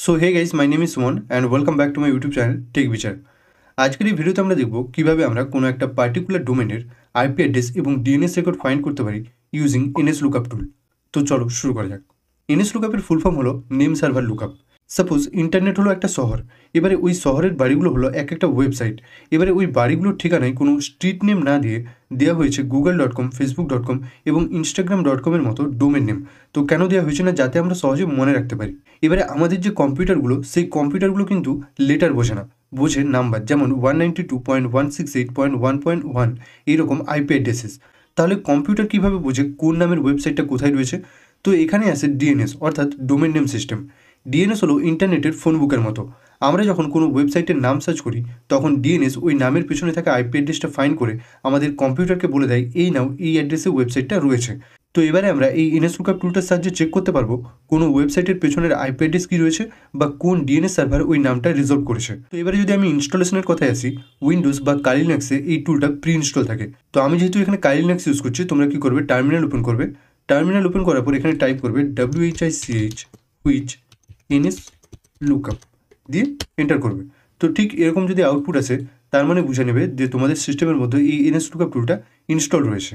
So hey guys, my name is Suman and welcome back to my YouTube channel Tech Bichar. আজকের এই ভিডিওতে আমরা দেখব কীভাবে আমরা কোনো একটা পার্টিকুলার ডোমেনের আইপি অ্যাড্রেস এবং ডিএনএস রেকর্ড ফাইন্ড করতে পারি ইউজিং এনএস লুকআপ টুল। তো চলো শুরু করা যাক। এনএস লুকআপের ফুল ফর্ম হলো name server lookup. Suppose internet হলো একটা শহর, এবারে ওই শহরের বাড়িগুলো হলো একটা ওয়েবসাইট। এবারে ওই বাড়িগুলোর ঠিকানায় কোনো স্ট্রিট নেম না দিয়ে দেওয়া হয়েছে google.com, facebook.com এবং instagram.com-এর মতো ডোমেন নেম। তো কেন দেওয়া হয়েছে না? যাতে আমরা সহজে মনে রাখতে পারি। এবারে আমাদের যে কম্পিউটারগুলো, সেই কম্পিউটারগুলো কিন্তু লেটার বোঝে না, বোঝে নাম্বার, যেমন 192.168.1.1 এইরকম আইপি অ্যাড্রেসেস। তাহলে কম্পিউটার কীভাবে বোঝে কোন নামের ওয়েবসাইটটা কোথায় রয়েছে? তো এখানে আসে ডিএনএস অর্থাৎ ডোমেন নেম সিস্টেম। ডিএনএস হলো ইন্টারনেটের ফোন বুকের মতো। আমরা যখন কোনো ওয়েবসাইটের নাম সার্চ করি তখন ডিএনএস ওই নামের পেছনে থাকা আইপি অ্যাড্রেসটা ফাইন্ড করে আমাদের কম্পিউটারকে বলে দেয় এই নাও এই অ্যাড্রেসে ওয়েবসাইটটা রয়েছে। তো এবারে আমরা এই এনএস লুকআপ টুলটার সাহায্যে চেক করতে পারবো কোনো ওয়েবসাইটের পেছনের আইপি অ্যাড্রেস কী রয়েছে বা কোন ডিএনএস সার্ভার ওই নামটা রিজলভ করেছে। তো এবারে যদি আমি ইনস্টলেশনের কথায় আসি, উইন্ডোজ বা কালি লিনাক্সে এই টুলটা প্রি ইনস্টল থাকে। তো আমি যেহেতু এখানে কালি লিনাক্স ইউজ করছি, তোমরা কী করবে, টার্মিনাল ওপেন করবে। টার্মিনাল ওপেন করার পর এখানে টাইপ করবে WHICH হুইচ এনএস লুকআপ দিয়ে এন্টার করবে। তো ঠিক এরকম যদি আউটপুট আসে তার মানে বুঝে নেবে যে তোমাদের সিস্টেমের মধ্যে এই এনএস লুকআপ টুলটা ইনস্টল রয়েছে।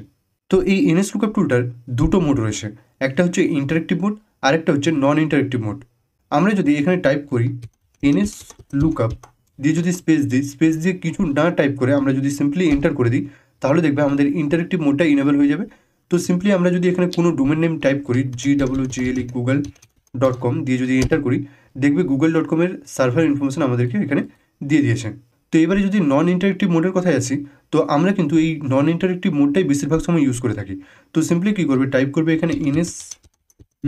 তো এই এনএস লুকআপ টুলটার দুটো মোড রয়েছে, একটা হচ্ছে ইন্টারেক্টিভ মোড আর একটা হচ্ছে নন ইন্টারেক্টিভ মোড। আমরা যদি এখানে টাইপ করি এনএস লুকআপ দিয়ে যদি স্পেস দিই, স্পেস দিয়ে কিছু না টাইপ করে আমরা যদি সিম্পলি এন্টার করে দিই তাহলে দেখবে আমাদের ইন্টারেক্টিভ মোডটা ইনেবল হয়ে যাবে। তো সিম্পলি আমরা যদি এখানে কোনো ডোমেন নেম টাইপ করি GWGLE google.com দিয়ে যদি এন্টার করি, দেখবে google.com-এর সার্ভার ইনফরমেশন আমাদেরকে এখানে দিয়ে দিয়েছে। তো এবারে যদি নন ইন্টারেক্টিভ মোডের কথায় আসি, তো আমরা কিন্তু এই নন ইন্টারেক্টিভ মোডটাই বেশিরভাগ সময় ইউজ করে থাকি। তো সিম্পলি কী করবে, টাইপ করবে এখানে এনএস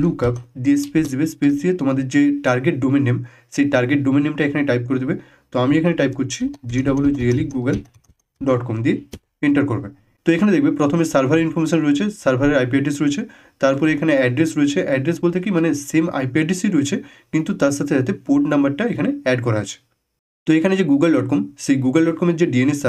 লুকআপ দিয়ে স্পেস দেবে, স্পেস দিয়ে তোমাদের যে টার্গেট ডোমেন নেম সেই টার্গেট ডোমেন নেমটা এখানে টাইপ করে দেবে। তো আমি এখানে টাইপ করছি GWGLE google.com দিয়ে এন্টার করবে। তো এখানে দেখবে প্রথমে সার্ভার ইনফরমেশন রয়েছে, সার্ভারের আইপি অ্যাড্রেস রয়েছে, তারপরে এখানে অ্যাড্রেস রয়েছে। অ্যাড্রেস বলতে কি, মানে সেম আইপি অ্যাড্রেসই রয়েছে কিন্তু তার সাথে সাথে পোর্ট নাম্বারটা এখানে অ্যাড করা আছে। তো এখানে যে google.com, সেই google.com-এর যে ডিএনএস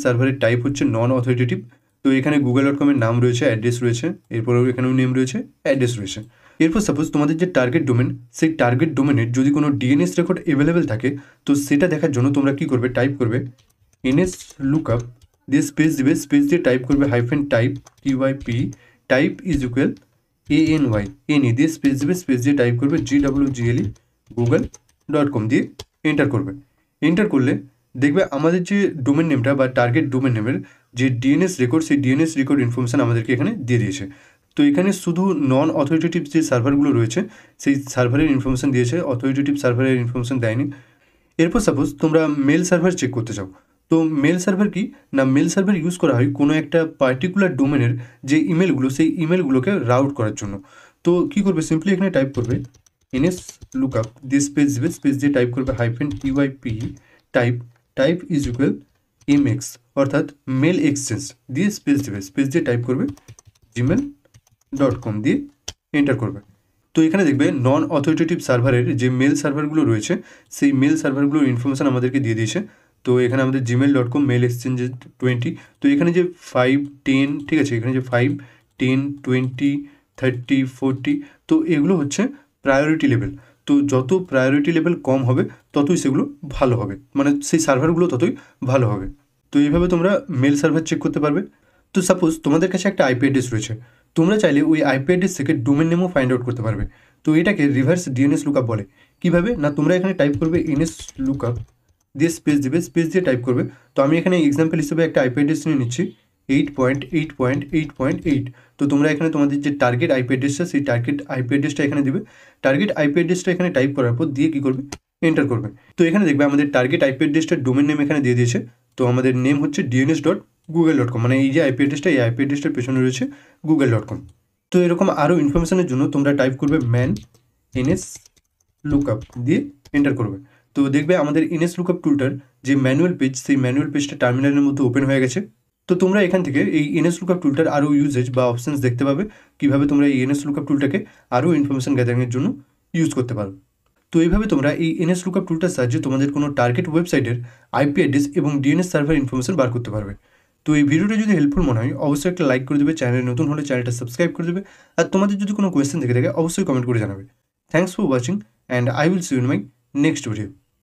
সার্ভারের টাইপ হচ্ছে নন অথরিটেটিভ। তো এখানে google.com-এর নাম রয়েছে, অ্যাড্রেস রয়েছে, এরপরেও এখানেও নেম রয়েছে, অ্যাড্রেস রয়েছে। এরপর সাপোজ তোমাদের যে টার্গেট ডোমেন, সেই টার্গেট ডোমেনের যদি কোনো ডিএনএস রেকর্ড অ্যাভেলেবেল থাকে, তো সেটা দেখার জন্য তোমরা কী করবে, টাইপ করবে এনএস লুকআপ দিয়ে স্পেস দিবে, স্পেস দিয়ে টাইপ করবে type TYP type is equal ANY দিয়ে স্পেস দিবে, স্পেস দিয়ে টাইপ করবে GWGLE google.com দিয়ে এন্টার করবে। এন্টার করলে দেখবে আমাদের যে ডোমেন নেমটা বা টার্গেট ডোমেন নেমের যে ডিএনএস রেকর্ড, সেই ডিএনএস রেকর্ড ইনফরমেশান আমাদেরকে এখানে দিয়ে দিয়েছে। তো এখানে শুধু নন অথরিটেটিভ যে সার্ভারগুলো রয়েছে সেই সার্ভারের ইনফরমেশান দিয়েছে, অথরিটেটিভ সার্ভারের ইনফরমেশান দেয়নি। এরপর সাপোজ তোমরা মেল সার্ভার চেক করতে চাও, তো মেল সার্ভার কি না, মেল সার্ভার ইউজ করা হয় কোনো একটা পার্টিকুলার ডোমেনের যে ইমেলগুলো, সেই ইমেলগুলোকে রাউট করার জন্য। তো কী করবে, সিম্পলি এখানে টাইপ করবে এনএস লুকআপ দিয়ে স্পেস দিবে, স্পেস দিয়ে টাইপ করবে TYP type is equal MX অর্থাৎ মেল এক্সচেঞ্জ দিয়ে স্পেস দেবে, স্পেস দিয়ে টাইপ করবে gmail.com দিয়ে এন্টার করবে। তো এখানে দেখবে নন অথরিটেটিভ সার্ভারের যে মেল সার্ভারগুলো রয়েছে সেই মেল সার্ভারগুলোর ইনফরমেশান আমাদেরকে দিয়ে দিয়েছে। তো এখানে আমাদের gmail.com মেল এক্সচেঞ্জ 20। তো এখানে যে 5, 10, ঠিক আছে, এখানে যে 5, 10, 20, 30, 40, তো এগুলো হচ্ছে প্রায়োরিটি লেভেল। তো যত প্রায়োরিটি লেভেল কম হবে ততই সেগুলো ভালো হবে, মানে সেই সার্ভারগুলো ততই ভালো হবে। তো এইভাবে তোমরা মেল সার্ভার চেক করতে পারবে। তো সাপোজ তোমাদের কাছে একটা আইপি অ্যাড্রেস রয়েছে, তোমরা চাইলে ওই আইপি অ্যাড্রেস থেকে ডোমেন নেমও ফাইন্ড আউট করতে পারবে। তো এটাকে রিভার্স ডিএনএস লুকআপ বলে। কীভাবে না, তোমরা এখানে টাইপ করবে এনএস লুকআপ দিয়ে স্পেস দিবে, স্পেস দিয়ে টাইপ করবে। তো আমি এখানে এক্সাম্পল হিসেবে একটা আইপি অ্যাড্রেস নিয়ে নিচ্ছি 8.8.8.8। তো তোমরা এখানে তোমাদের যে টার্গেট আইপি অ্যাড্রেসটা, সেই টার্গেট আইপি অ্যাড্রেসটা এখানে দিবে। টার্গেট আইপি অ্যাড্রেসটা এখানে টাইপ করার পর দিয়ে কী করবে, এন্টার করবে। তো এখানে দেখবে আমাদের টার্গেট আইপি অ্যাড্রেসটার ডোমেন নেম এখানে দিয়ে দিয়েছে। তো আমাদের নেম হচ্ছে dns.google.com, মানে এই যে আইপি অ্যাড্রেসটা, এই আইপি অ্যাড্রেসটার পেছনে রয়েছে google.com। তো এরকম আরও ইনফরমেশনের জন্য তোমরা টাইপ করবে ম্যান এনএস লুকআপ দিয়ে এন্টার করবে। তো দেখবে আমাদের এনএস লুকআপ টুলটার যে ম্যানুয়াল পেজ, সেই ম্যানুয়াল পেজটা টার্মিনালের মধ্যে ওপেন হয়ে গেছে। তো তোমরা এখান থেকে এই এনএস লুকআপ টুলটার আরও ইউজেজ বা অপশানস দেখতে পাবে, কীভাবে তোমরা এই এনএস লুকআপ টুলটাকে আরও ইনফরমেশন গ্যাদারিংয়ের জন্য ইউজ করতে পারো। তো এইভাবে তোমরা এই এনএস লুকআপ টুলটার সাহায্যে তোমাদের কোনো টার্গেট ওয়েবসাইটের আইপি অ্যাড্রেস এবং ডিএনএস সার্ভার ইনফরমেশন বার করতে পারবে। তো এই ভিডিওটা যদি হেল্পফুল মনে হয় অবশ্যই একটা লাইক করে দেবে, চ্যানেলে নতুন হলে চ্যানেলটা সাবস্ক্রাইব করে দেবে, আর তোমাদের যদি কোনো কোয়েশ্চেন থেকে থাকে অবশ্যই কমেন্ট করে জানাবে। Thanks for watching and I will see you in my next video.